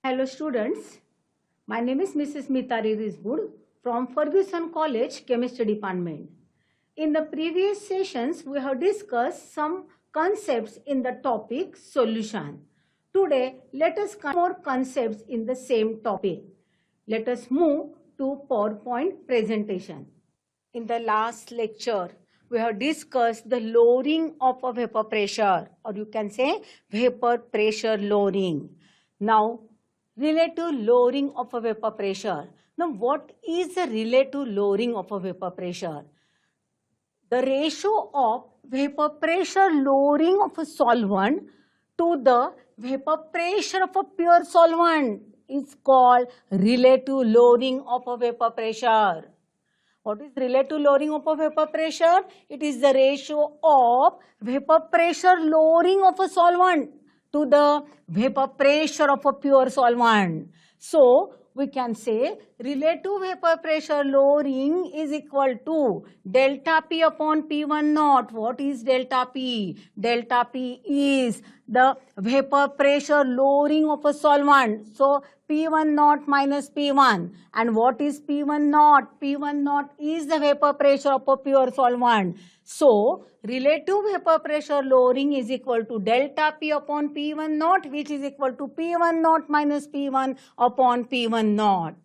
Hello students, my name is Mrs. Mitari Rizbud from Ferguson College Chemistry Department. In the previous sessions, we have discussed some concepts in the topic solution. Today, let us cover more concepts in the same topic. Let us move to PowerPoint presentation. In the last lecture, we have discussed the lowering of a vapor pressure, or you can say vapor pressure lowering. Now, relative lowering of a vapor pressure. Now, what is the relative lowering of a vapor pressure? The ratio of vapor pressure lowering of a solvent to the vapor pressure of a pure solvent is called relative lowering of a vapor pressure. What is relative lowering of a vapor pressure? It is the ratio of vapor pressure lowering of a solvent to the vapor pressure of a pure solvent. So, we can say relative vapor pressure lowering is equal to delta P upon P1 naught. What is delta P? Delta P is the vapor pressure lowering of a solvent. So, P1 naught minus P1. And what is P1 naught? P1 naught is the vapor pressure of a pure solvent. So, relative vapor pressure lowering is equal to delta P upon P1 naught, which is equal to P1 naught minus P1 upon P1 naught.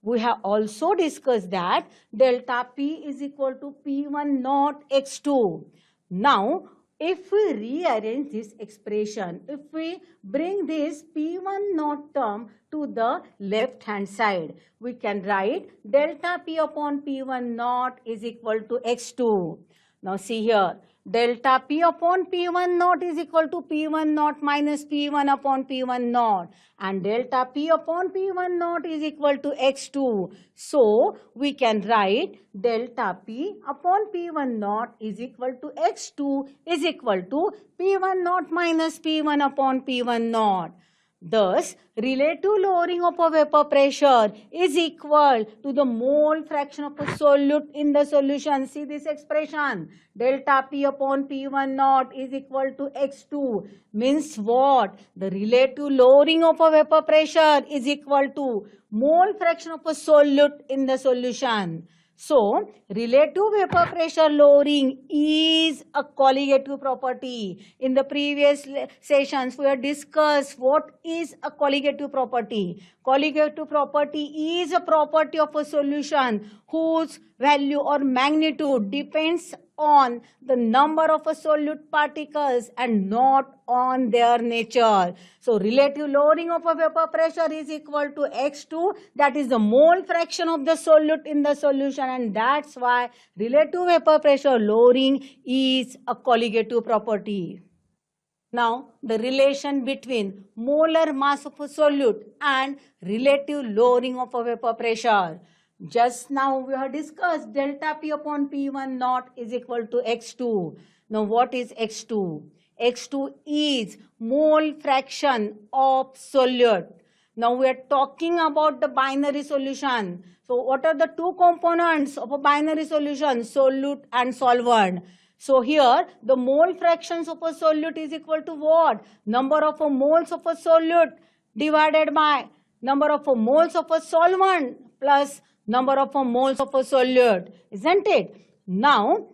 We have also discussed that delta P is equal to P1 naught x2. Now, if we rearrange this expression, if we bring this P1 naught term to the left hand side, we can write delta P upon P1 naught is equal to x2. Now see here, delta P upon P1 naught is equal to P1 naught minus P1 upon P1 naught, and delta P upon P1 naught is equal to x2. So, we can write delta P upon P1 naught is equal to x2 is equal to P1 naught minus P1 upon P1 naught. Thus, relative lowering of a vapor pressure is equal to the mole fraction of a solute in the solution. See this expression, delta P upon P1 naught is equal to x2. Means what? The relative lowering of a vapor pressure is equal to mole fraction of a solute in the solution. So, relative vapor pressure lowering is a colligative property. In the previous sessions, we have discussed what is a colligative property. Colligative property is a property of a solution whose value or magnitude depends on the number of a solute particles and not on their nature. So, relative lowering of a vapor pressure is equal to x2, that is the mole fraction of the solute in the solution, and that's why relative vapor pressure lowering is a colligative property. Now, the relation between molar mass of a solute and relative lowering of a vapor pressure. Just now we have discussed delta P upon P1 naught is equal to x2. Now what is x2? x2 is mole fraction of solute. Now we are talking about the binary solution. So what are the two components of a binary solution? Solute and solvent. So here the mole fractions of a solute is equal to what? Number of moles of a solute divided by number of moles of a solvent plus number of moles of a solute, isn't it? Now,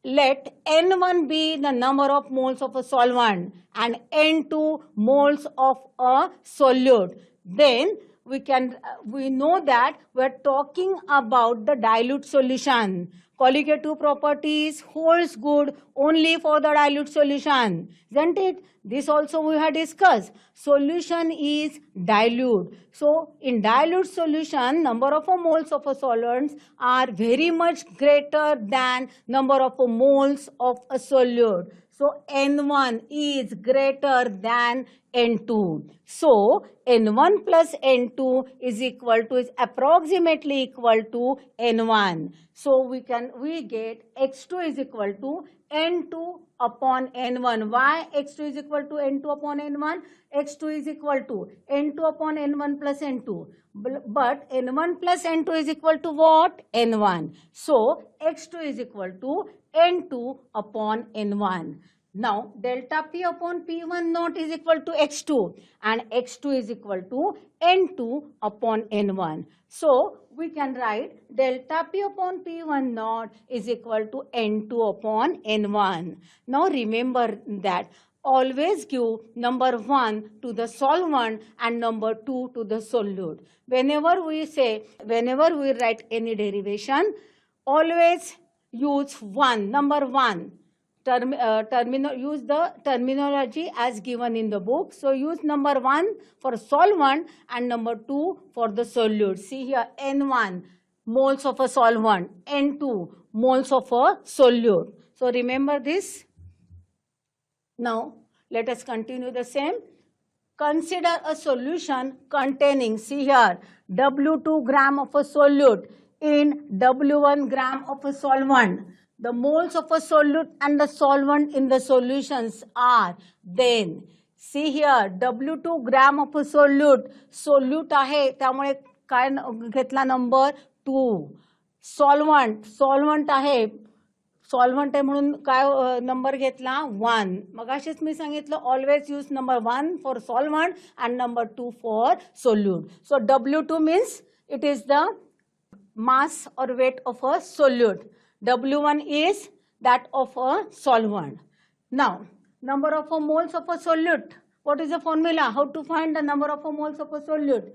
let N1 be the number of moles of a solvent and N2 moles of a solute. Then we know that we are talking about the dilute solution. Colligative properties holds good only for the dilute solution, isn't it? This also we have discussed. Solution is dilute. So, in dilute solution, number of moles of solvents are very much greater than number of moles of a solute. So, N1 is greater than N2. So, N1 plus N2 is approximately equal to N1. So, we get X2 is equal to N2 upon N1. Why X2 is equal to N2 upon N1? X2 is equal to N2 upon N1 plus N2. But N1 plus N2 is equal to what? N1. So, X2 is equal to N2 upon N1. Now delta P upon P1 naught is equal to X2 and X2 is equal to N2 upon N1. So we can write delta P upon P1 naught is equal to N2 upon N1. Now remember that always give number 1 to the solvent and number 2 to the solute. Whenever we write any derivation, always use number 1. Use the terminology as given in the book. So use number 1 for solvent and number 2 for the solute. See here, N1 moles of a solvent, N2 moles of a solute. So remember this. Now let us continue the same. Consider a solution containing, see here, W2 gram of a solute in W1 gram of a solvent. The moles of a solute and the solvent in the solutions are then, see here, W2 gram of a solute आहे त्यामुळे काय घेतला number 2. solvent आहे म्हणून काय number घेतला 1. मगाशीच मी सांगितलं always use number 1 for solvent and number 2 for solute. So W2 means it is the mass or weight of a solute. W1 is that of a solvent. Now, number of moles of a solute. What is the formula? How to find the number of moles of a solute?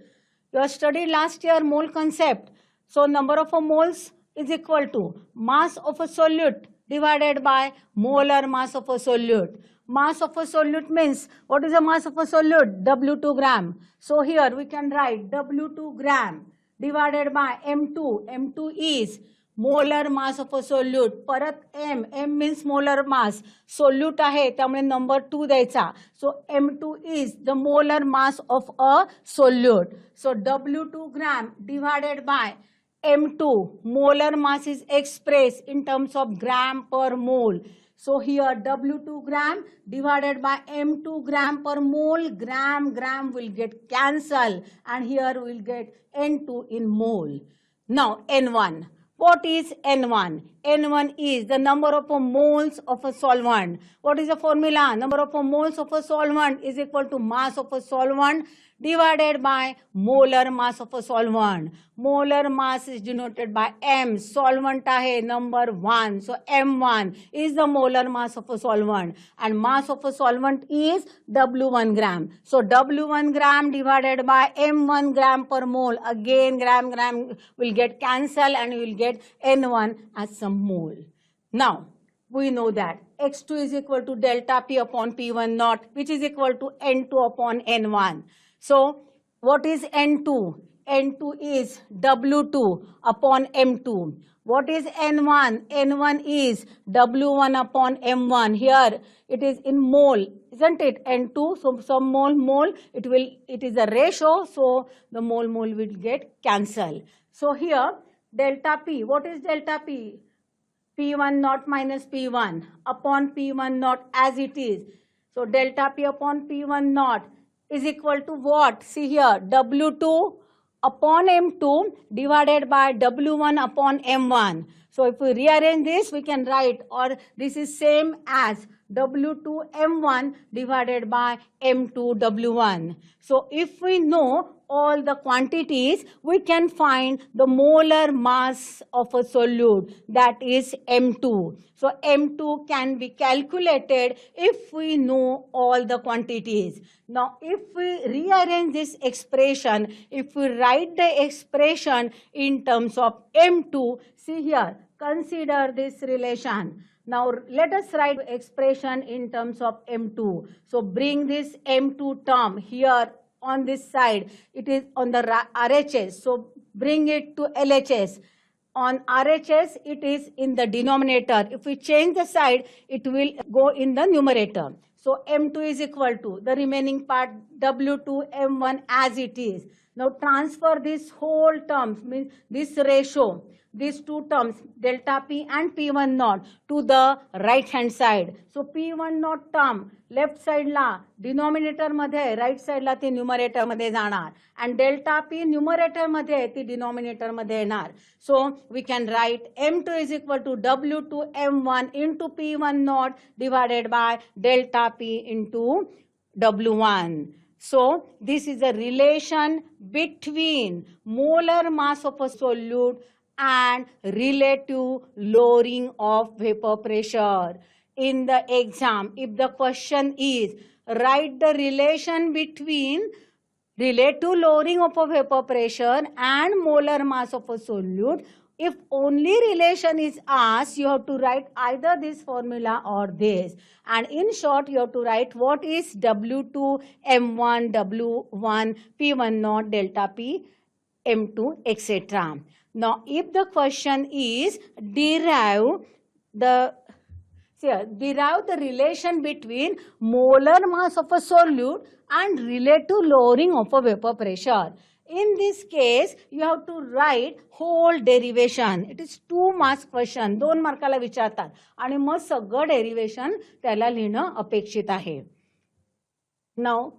You have studied last year mole concept. So, number of moles is equal to mass of a solute divided by molar mass of a solute. Mass of a solute means, what is the mass of a solute? W2 gram. So, here we can write W2 gram divided by M2. M2 is molar mass of a solute. परत M means molar mass. Solute आहे त्यामुळे number 2 द्यायचा. So M2 is the molar mass of a solute. So W2 gram divided by M2, molar mass is expressed in terms of gram per mole. So here W2 gram divided by M2 gram per mole, gram will get cancelled and here we will get N2 in mole. Now N1. What is N1? N1 is the number of moles of a solvent. What is the formula? Number of moles of a solvent is equal to mass of a solvent divided by molar mass of a solvent. Molar mass is denoted by M. Solvent आहे number 1. So M1 is the molar mass of a solvent and mass of a solvent is W1 gram. So W1 gram divided by M1 gram per mole. Again gram will get cancelled and we will get N1 as some mole. Now we know that X2 is equal to delta P upon P1 naught, which is equal to N2 upon N1. So what is N2? N2 is W2 upon M2. What is N1? N1 is W1 upon M1. Here it is in mole, isn't it? N2, so some mole, it is a ratio, so the mole will get cancelled. So here delta P, what is delta P? P1 naught minus P1 upon P1 naught as it is. So delta P upon P1 naught is equal to what? See here, W2 upon M2 divided by W1 upon M1. So if we rearrange this, we can write, or this is same as W2 M1 divided by M2 W1. So if we know all the quantities, we can find the molar mass of a solute, that is M2. So M2 can be calculated if we know all the quantities. Now if we rearrange this expression, if we write the expression in terms of M2, see here, consider this relation. Now let us write expression in terms of M2. So bring this M2 term here on this side. It is on the RHS. So bring it to LHS. On RHS, it is in the denominator. If we change the side, it will go in the numerator. So M2 is equal to the remaining part W2 M1 as it is. Now transfer this whole terms, means this ratio, these two terms, delta P and P1 naught, to the right hand side. So P1 naught term left side la denominator मध्ये, right side ला ती numerator मध्ये जाणार, and delta P numerator मध्ये ती denominator मध्ये येणार. So we can write M2 is equal to W2 M1 into P1 naught divided by delta P into W1. So this is a relation between molar mass of a solute and relative lowering of vapor pressure. In the exam, if the question is write the relation between relative lowering of a vapor pressure and molar mass of a solute, if only relation is asked, you have to write either this formula or this. And in short, you have to write what is W2, M1, W1, P1 naught, delta P, M2, etc. Now, if the question is derive the relation between molar mass of a solute and relative lowering of a vapor pressure. In this case, you have to write whole derivation. It is 2 marks question, 2 मार्काला विचारतात आणि मग सगळं derivation त्याला लिहिणं अपेक्षित आहे. Now,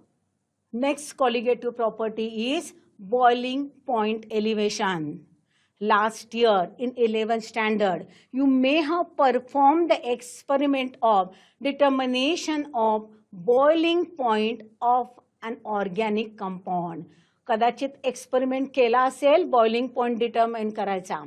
next colligative property is boiling point elevation. Last year in 11th standard, you may have performed the experiment of determination of boiling point of an organic compound. कदाचित experiment केला असेल boiling point determine करायचा.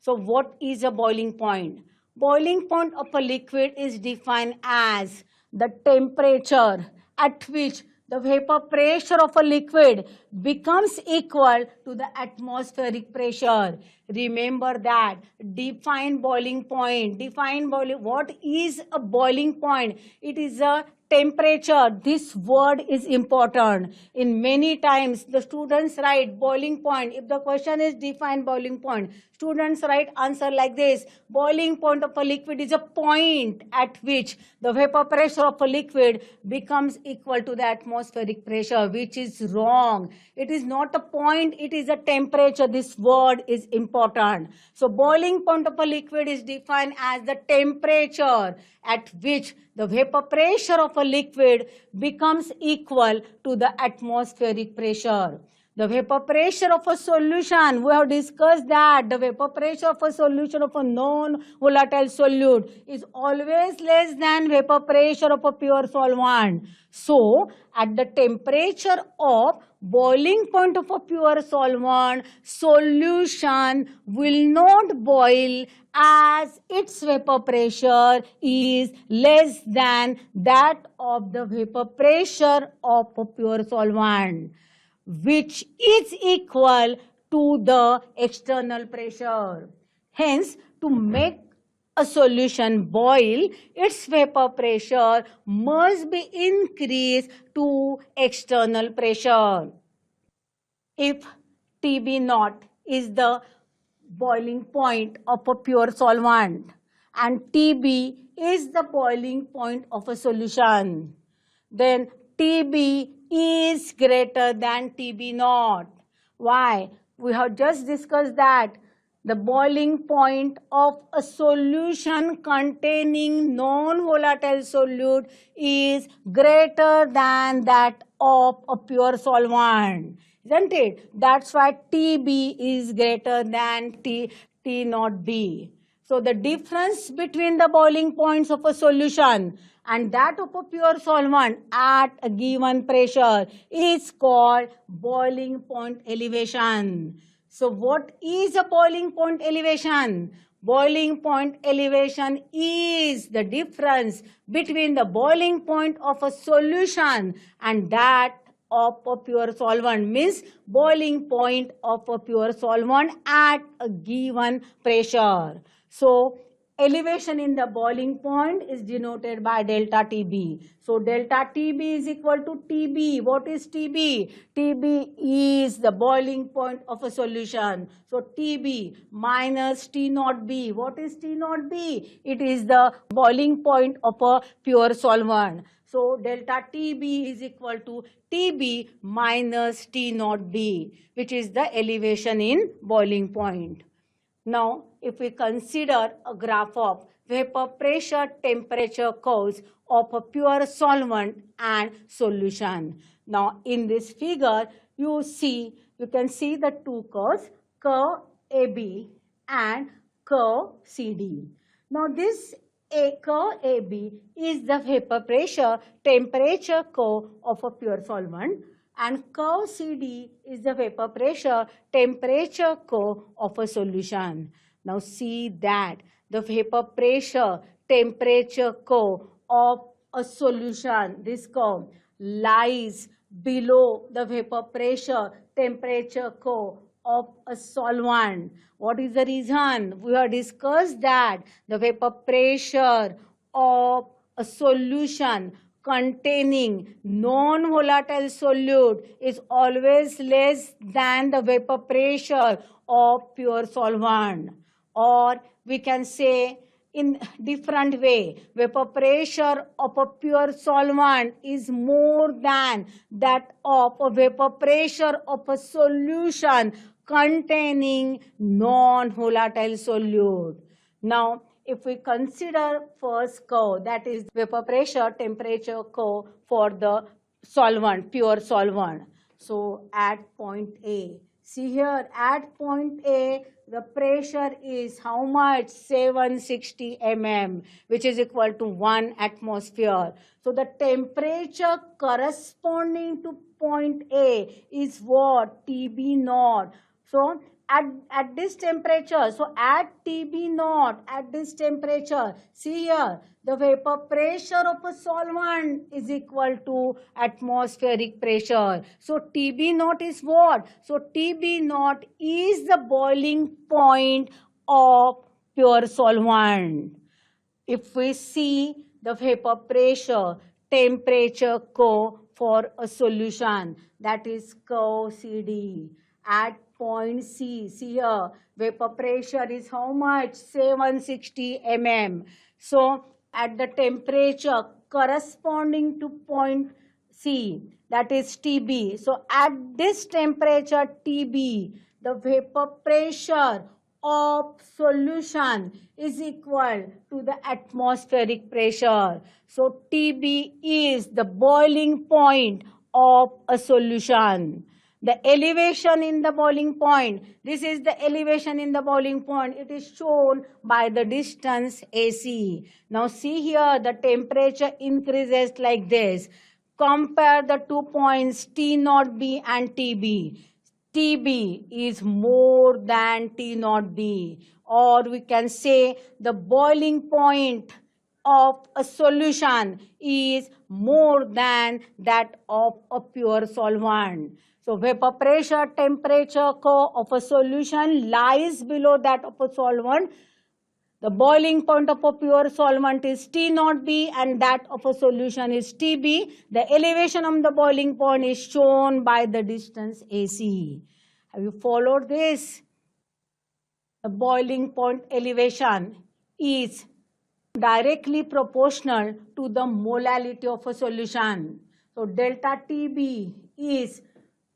So what is a boiling point? Boiling point of a liquid is defined as the temperature at which the vapor pressure of a liquid becomes equal to the atmospheric pressure. Remember that. Define boiling point. What is a boiling point? It is a temperature. This word is important. In many times, the students write boiling point. If the question is define boiling point, students write answer like this. Boiling point of a liquid is a point at which the vapor pressure of a liquid becomes equal to the atmospheric pressure, which is wrong. It is not a point, it is a temperature. This word is important. So boiling point of a liquid is defined as the temperature at which the vapor pressure of a liquid becomes equal to the atmospheric pressure. The vapor pressure of a solution, we have discussed that the vapor pressure of a solution of a non-volatile solute is always less than vapor pressure of a pure solvent. So, at the temperature of boiling point of a pure solvent, solution will not boil as its vapor pressure is less than that of the vapor pressure of a pure solvent, which is equal to the external pressure. Hence, to make a solution boil, its vapor pressure must be increased to external pressure. If TB naught is the boiling point of a pure solvent and TB is the boiling point of a solution, then TB is greater than TB naught. Why? We have just discussed that the boiling point of a solution containing non-volatile solute is greater than that of a pure solvent, isn't it? That's why TB is greater than T naught B. So the difference between the boiling points of a solution and that of a pure solvent at a given pressure is called boiling point elevation. So what is a boiling point elevation? Boiling point elevation is the difference between the boiling point of a solution and that of a pure solvent, means boiling point of a pure solvent at a given pressure. So elevation in the boiling point is denoted by delta TB. So delta TB is equal to TB. What is TB? TB is the boiling point of a solution. So TB minus T naught B. What is T naught B? It is the boiling point of a pure solvent. So delta TB is equal to TB minus T naught B, which is the elevation in boiling point. Now, if we consider a graph of vapor pressure temperature curves of a pure solvent and solution. Now, in this figure, you can see the two curves, curve AB and curve CD. Now, this curve AB is the vapor pressure temperature curve of a pure solvent, and curve CD is the vapor pressure temperature curve of a solution. Now see that the vapor pressure temperature curve of a solution, this curve, lies below the vapor pressure temperature curve of a solvent. What is the reason? We have discussed that the vapor pressure of a solution containing non-volatile solute is always less than the vapor pressure of pure solvent. Or we can say in different way, vapor pressure of a pure solvent is more than that of a vapor pressure of a solution containing non-volatile solute. Now, if we consider first curve, that is vapor pressure temperature curve for the solvent, pure solvent. So at point A, see here at point A, the pressure is how much? 760 mm, which is equal to 1 atmosphere. So the temperature corresponding to point A is what? TB naught. So at this temperature, so at TB naught, at this temperature, see here, the vapor pressure of a solvent is equal to atmospheric pressure. So TB naught is what? So TB naught is the boiling point of pure solvent. If we see the vapor pressure temperature curve for a solution, that is curve CD. At point C, see here, vapor pressure is how much? 760 mm. So at the temperature corresponding to point C, that is TB. So at this temperature TB, the vapor pressure of solution is equal to the atmospheric pressure. So TB is the boiling point of a solution. The elevation in the boiling point, this is the elevation in the boiling point. It is shown by the distance AC. Now see here, the temperature increases like this. Compare the 2 points T naught B and TB. TB is more than T naught B, or we can say the boiling point of a solution is more than that of a pure solvent. So vapor pressure temperature curve of a solution lies below that of a solvent. The boiling point of a pure solvent is T naught B and that of a solution is TB. The elevation of the boiling point is shown by the distance AC. Have you followed this? The boiling point elevation is directly proportional to the molality of a solution. So delta TB is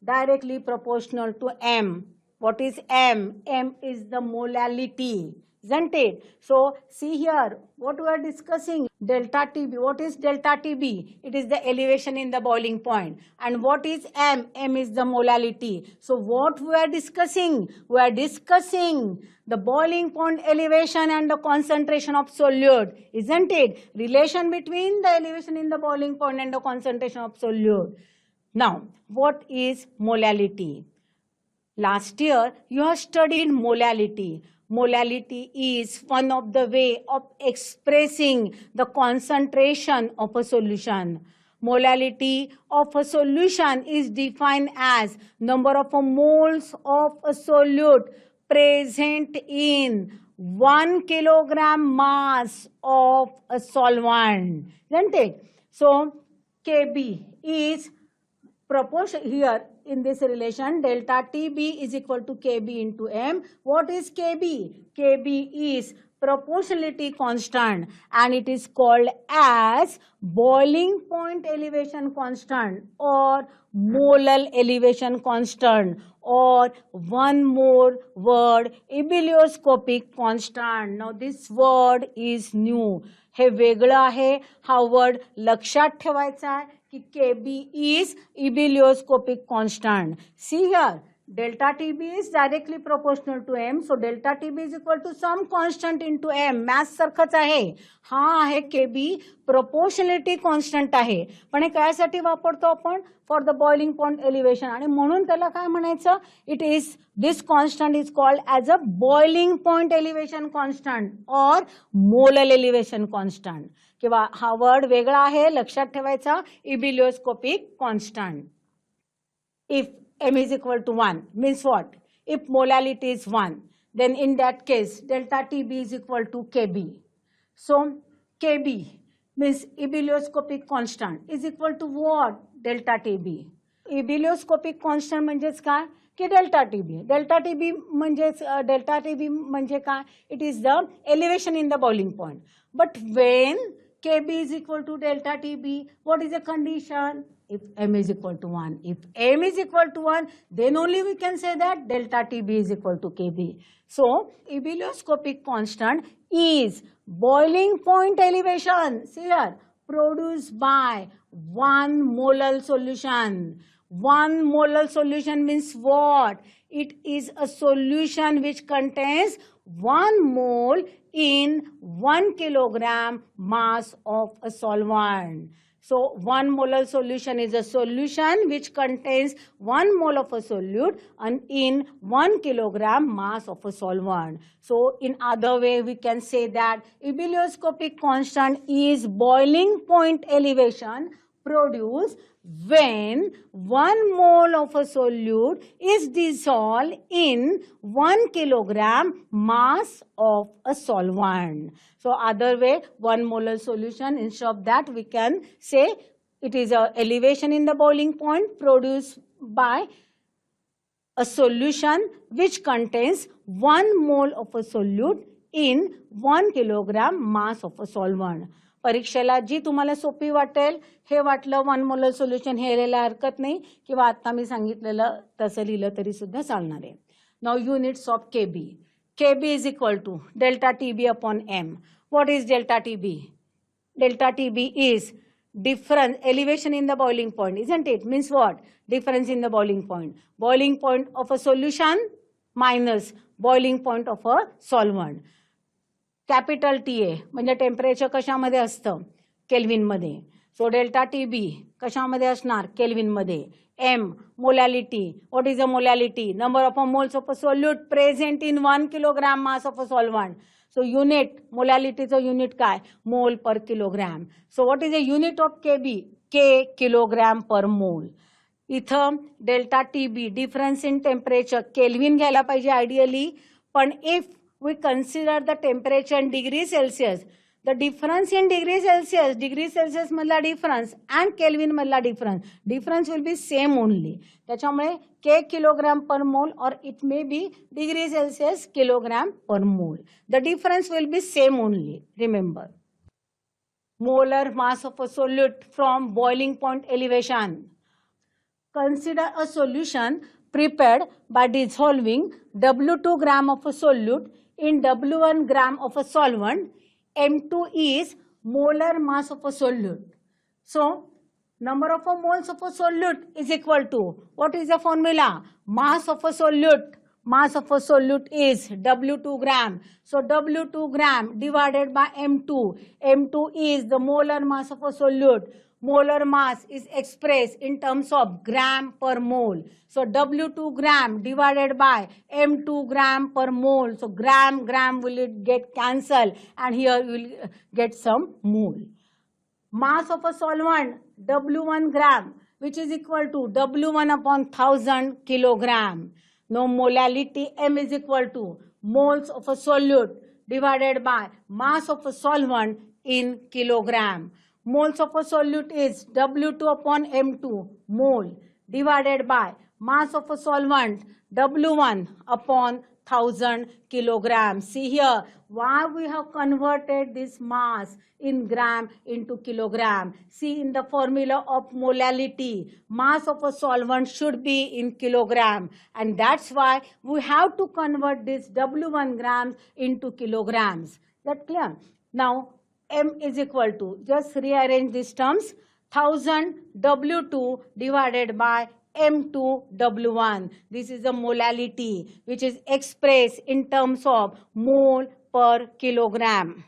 directly proportional to M. What is M? M is the molality, isn't it? So see here, what we are discussing, delta TB. What is delta TB? It is the elevation in the boiling point. And what is M? M is the molality. So what we are discussing? We are discussing the boiling point elevation and the concentration of solute, isn't it? Relation between the elevation in the boiling point and the concentration of solute. Now, what is molality? Last year, you have studied molality. Molality is one of the way of expressing the concentration of a solution. Molality of a solution is defined as number of moles of a solute present in 1 kilogram mass of a solvent, isn't it? So, Kb is proportion here in this relation, delta TB is equal to Kb into M. What is Kb? Kb is proportionality constant, and it is called as boiling point elevation constant or molar elevation constant, or one more word, ebullioscopic constant. Now this word is new. हे वेगळं आहे. हा word लक्षात ठेवायचा आहे की KB is ebullioscopic constant. See here, delta TB is directly proportional to M. So delta TB is equal to some constant into M. Maths सारखंच आहे. हा आहे KB proportionality constant आहे. पण हे कायसाठी वापरतो आपण? For the boiling point elevation. आणि म्हणून त्याला काय म्हणायचं? It is this constant is called as a boiling point elevation constant और मोलर एलिव्हेशन कॉन्स्टंट. किंवा हा वर्ड वेगळा आहे, लक्षात ठेवायचा, ebullioscopic constant. If M is equal to 1 means what? If molality is 1, then in that case delta TB is equal to KB. So KB means ebullioscopic constant is equal to what? Delta TB. Ebullioscopic constant म्हणजेच काय की delta TB. Delta TB म्हणजे काय? It is the elevation in the boiling point. But when KB is equal to delta TB, what is the condition? If M is equal to 1. If M is equal to 1, then only we can say that delta TB is equal to KB. So, ebullioscopic constant is boiling point elevation, see here, produced by 1 molar solution. 1 molar solution means what? It is a solution which contains 1 mole in 1 kilogram mass of a solvent. So 1 molar solution is a solution which contains 1 mole of a solute and in 1 kilogram mass of a solvent. So in other way we can say that ebullioscopic constant is boiling point elevation produced when 1 mole of a solute is dissolved in 1 kilogram mass of a solvent. So other way, 1 molar solution, instead of that we can say it is a elevation in the boiling point produced by a solution which contains 1 mole of a solute in 1 kilogram mass of a solvent. परीक्षेला जी तुम्हाला सोपी वाटेल हे वाटलं 1 molar solution हे लिहायला हरकत नाही, किंवा आता मी सांगितलेलं तसं लिहिलं तरी सुद्धा चालणार आहे. Now units of KB. KB is equal to delta TB upon M. What is delta TB? Delta TB is difference, elevation in the boiling point, isn't it? Means what? Difference in the boiling point. Boiling point of a solution minus boiling point of a solvent. Capital TA म्हणजे temperature कशामध्ये असतं? केल्विनमध्ये. So delta TB कशामध्ये असणार? केल्विनमध्ये. M molality. What is a molality? Number of moles of a solute present in 1 kilogram mass of a solvent. So unit मोलॅलिटीचं unit काय? Mole per kilogram. So what is a unit of KB? K kilogram per mole. इथं delta TB difference in temperature kelvin घ्यायला पाहिजे ideally, पण if we consider the temperature in degree Celsius, the difference in degree Celsius मधला difference and Kelvin मधला difference will be same only. त्याच्यामुळे K kilogram per mole or it may be degree Celsius kilogram per mole. The difference will be same only, remember. Molar mass of a solute from boiling point elevation. Consider a solution prepared by dissolving W2 gram of a solute in W1 gram of a solvent. M2 is molar mass of a solute. So, number of moles of a solute is equal to, what is the formula? Mass of a solute. Mass of a solute is W2 gram. So, W2 gram divided by M2. M2 is the molar mass of a solute. Molar mass is expressed in terms of gram per mole. So W2 gram divided by M2 gram per mole. So gram will get cancelled and here you will get some mole. Mass of a solvent W1 gram, which is equal to W1 upon 1000 kilogram. Now molality M is equal to moles of a solute divided by mass of a solvent in kilogram. Moles of a solute is W2 upon M2 mole divided by mass of a solvent W1 upon 1000 kilograms. See here, why we have converted this mass in gram into kilogram. See, in the formula of molality, mass of a solvent should be in kilogram, and that's why we have to convert this W1 grams into kilograms. That clear? Now, M is equal to, just rearrange these terms, 1000 W2 divided by M2 W1. This is the molality which is expressed in terms of mole per kilogram.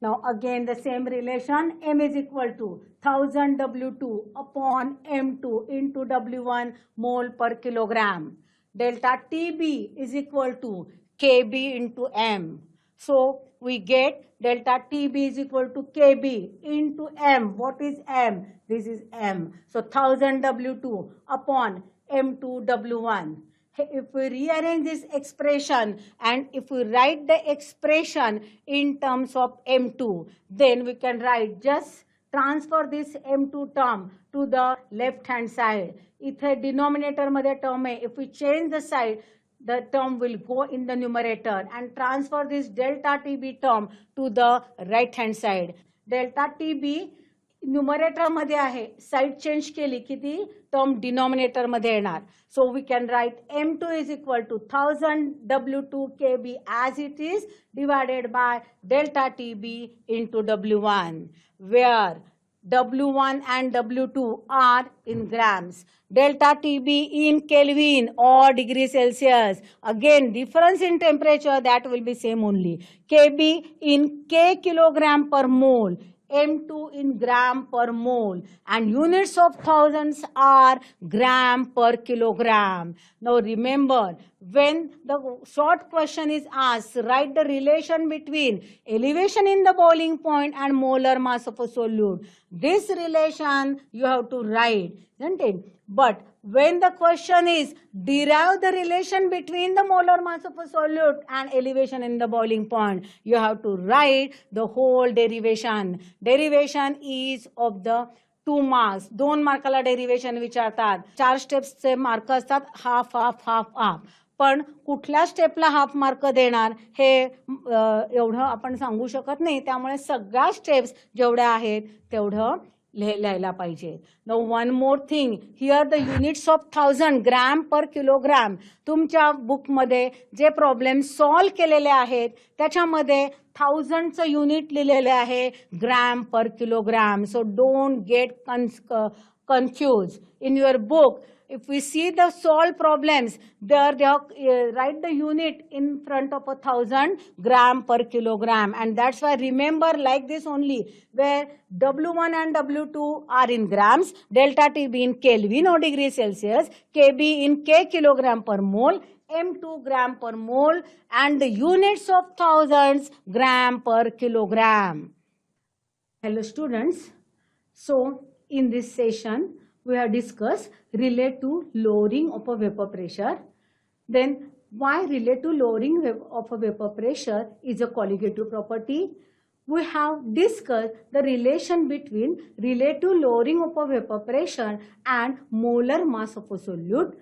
Now again the same relation, M is equal to 1000 W2 upon M2 into W1 mole per kilogram. Delta TB is equal to KB into M. So we get delta TB is equal to KB into M. What is M? This is M. So 1000 W2 upon M2 W1. If we rearrange this expression and if we write the expression in terms of M2, then we can write, just transfer this M2 term to the left hand side. इथे denominator मध्ये term आहे. If we change the side, the term will go in the numerator and transfer this delta TB term to the right hand side. Delta TB numerator मध्ये आहे, side change केली की ती term denominator मध्ये येणार. So we can write M2 is equal to 1000 W2 KB as it is divided by delta TB into W1, where W1 and W2 are in grams. Delta TB in Kelvin or degree Celsius. Again, difference in temperature, that will be same only. KB in K kilogram per mole. M2 in gram per mole, and units of thousands are gram per kilogram. Now remember, when the short question is asked, write the relation between elevation in the boiling point and molar mass of a solute. This relation you have to write, isn't it? But when the question is derive the relation between the molar mass of a solute and elevation in the boiling point, you have to write the whole derivation. Derivation is of the 2 marks. 2 मार्काला derivation विचारतात. 4 स्टेप्सचे mark असतात, half half half half. पण कुठल्या स्टेपला half mark देणार हे एवढं आपण सांगू शकत नाही. त्यामुळे सगळ्या स्टेप्स जेवढ्या आहेत तेवढं लिहायला पाहिजे. Now one more thing, here the units of 1000 gram per kilogram. तुमच्या बुकमध्ये जे प्रॉब्लेम सॉल्व केलेले आहेत त्याच्यामध्ये 1000चं युनिट लिहिलेले आहे gram per kilogram. So don't get confuse in your book. If we see the solved problems, there they write the unit in front of 1000 gram per kilogram, and that's why remember like this only, where W1 and W2 are in grams, delta TB in Kelvin or degree Celsius, KB in K kilogram per mole, M2 gram per mole, and the units of thousands gram per kilogram. Hello students, so in this session we have discussed relate to lowering of a vapor pressure. Then why relate to lowering of a vapor pressure is a colligative property. We have discussed the relation between relative lowering of a vapor pressure and molar mass of a solute.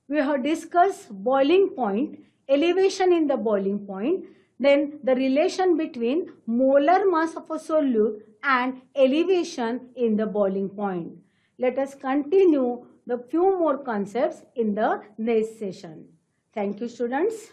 We have discussed boiling point, elevation in the boiling point, then the relation between molar mass of a solute and elevation in the boiling point. Let us continue the few more concepts in the next session. Thank you, students.